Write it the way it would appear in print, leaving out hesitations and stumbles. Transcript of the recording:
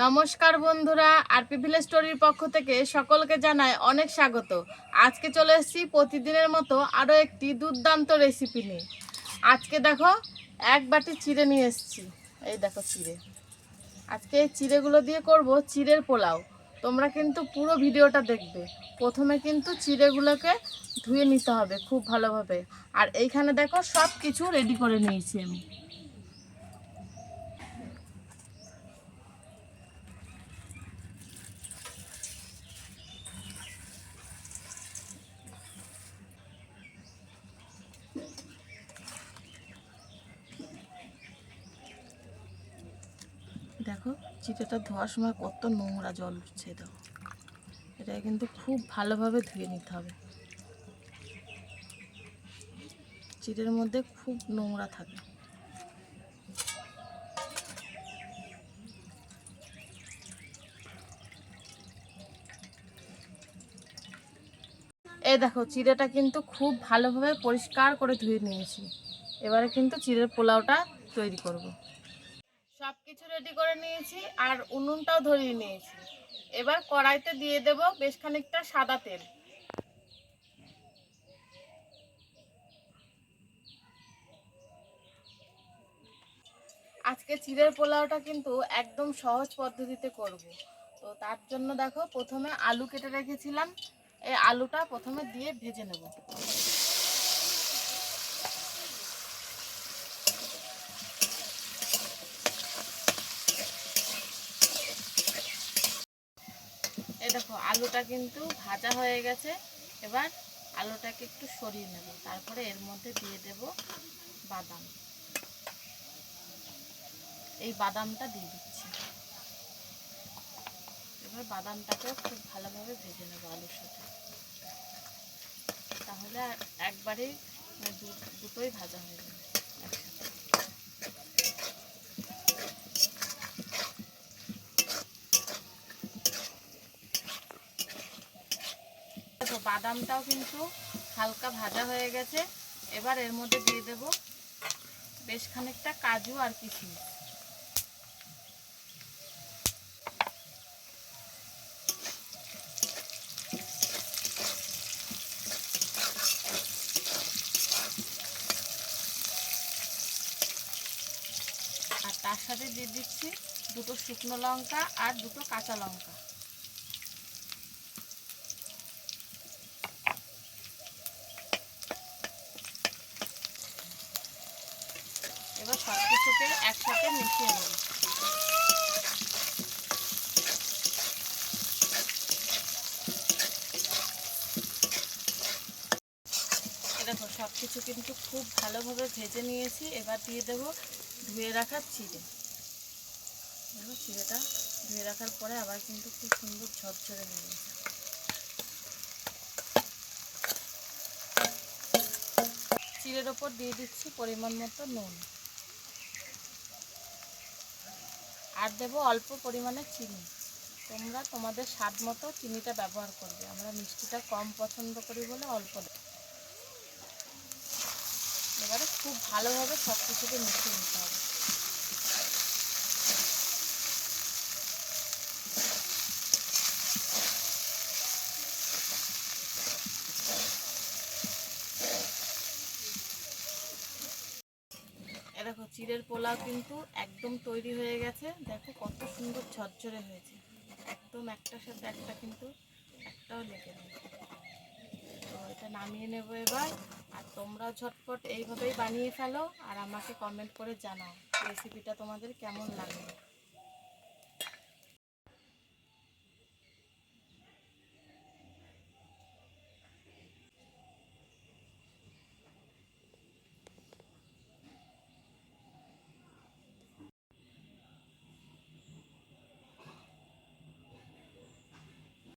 নমস্কার বন্ধুরা, RP village স্টোরির পক্ষ থেকে সকলকে জানাই অনেক স্বাগত। আজকে চলে এসেছি প্রতিদিনের মতো আরও একটি দুর্দান্ত রেসিপি নিয়ে। আজকে দেখো এক বাটি চিড়ে নিয়ে এসেছি। এই দেখো চিড়ে। আজকে এই চিড়েগুলো দিয়ে করব চিড়ের পোলাও। তোমরা কিন্তু পুরো ভিডিওটা দেখবে। প্রথমে কিন্তু চিড়েগুলোকে ধুয়ে নিতে হবে খুব ভালোভাবে। আর এইখানে দেখো সব কিছু রেডি করে নিয়েছি আমি। দেখো চিড়েটা ধোয়ার সময় কত নোংরা জল উঠছে। দেখো এটা কিন্তু খুব ভালোভাবে ধুয়ে নিতে হবে। চিড়ের মধ্যে খুব নোংরা থাকে। এই দেখো চিড়েটা কিন্তু খুব ভালোভাবে পরিষ্কার করে ধুয়ে নিয়েছি। এবারে কিন্তু চিড়ের পোলাওটা তৈরি করব। সব কিছু রেডি করে নিয়েছি আর উনুনটাও ধরিয়ে নিয়েছি। এবার কড়াইতে দিয়ে দেব বেশ খানিকটা সাদা তেল। আজকে চিড়ের পোলাওটা কিন্তু একদম সহজ পদ্ধতিতে করব। তো তার জন্য দেখো প্রথমে আলু কেটে রেখেছিলাম, এই আলুটা প্রথমে দিয়ে ভেজে নেব। এই দেখো আলুটা কিন্তু ভাজা হয়ে গেছে। এবার আলুটাকে একটু সরিয়ে নেব, তারপরে এর মধ্যে দিয়ে দেব বাদাম। এই বাদামটা দিয়ে দিচ্ছি। এবার বাদামটাকেও খুব ভালোভাবে ভেজে নেব আলুর সাথে, তাহলে একবারেই দুটোই ভাজা হয়ে যাবে একসাথে। দেখো বাদামটাও কিন্তু হালকা ভাজা হয়ে গেছে। এবার এর মধ্যে দিয়ে দেব বেশ খানিকটা কাজু আর কিশমিশ। আর তার সাথে দিয়ে দিচ্ছি দুটো শুকনো লঙ্কা আর দুটো কাঁচা লঙ্কা। এবার সব কিছুকে একসাথে মিশিয়ে নেব। দেখো সব কিছু কিন্তু খুব ভালোভাবে ভেজে নিয়েছি। এবার দিয়ে দেব ধুয়ে রাখা চিড়ে। দেখো চিড়েটা ধুয়ে রাখার পরে আবার কিন্তু খুব সুন্দর ঝরঝরে হয়ে গেছে। চিড়ের ওপর দিয়ে দিচ্ছি পরিমাণ মতো নুন, আর দেব অল্প পরিমাণে চিনি। তোমরা তোমাদের স্বাদ মতো চিনিটা ব্যবহার করবে। আমরা মিষ্টিটা কম পছন্দ করি বলে অল্প দেব। এবারে খুব ভালোভাবে সব কিছুকে মিশিয়ে নিতে হবে। দেখো চিড়ের পোলাও কিন্তু একদম তৈরি হয়ে গেছে। দেখো কত সুন্দর ঝরঝরে হয়েছে, একদম একটার সাথে একটা কিন্তু একটাও লেগে নেই। তো এটা নামিয়ে নেব এবার। আর তোমরাও ঝটপট এইভাবেই বানিয়ে ফেলো আর আমাকে কমেন্ট করে জানাও রেসিপিটা তোমাদের কেমন লাগে।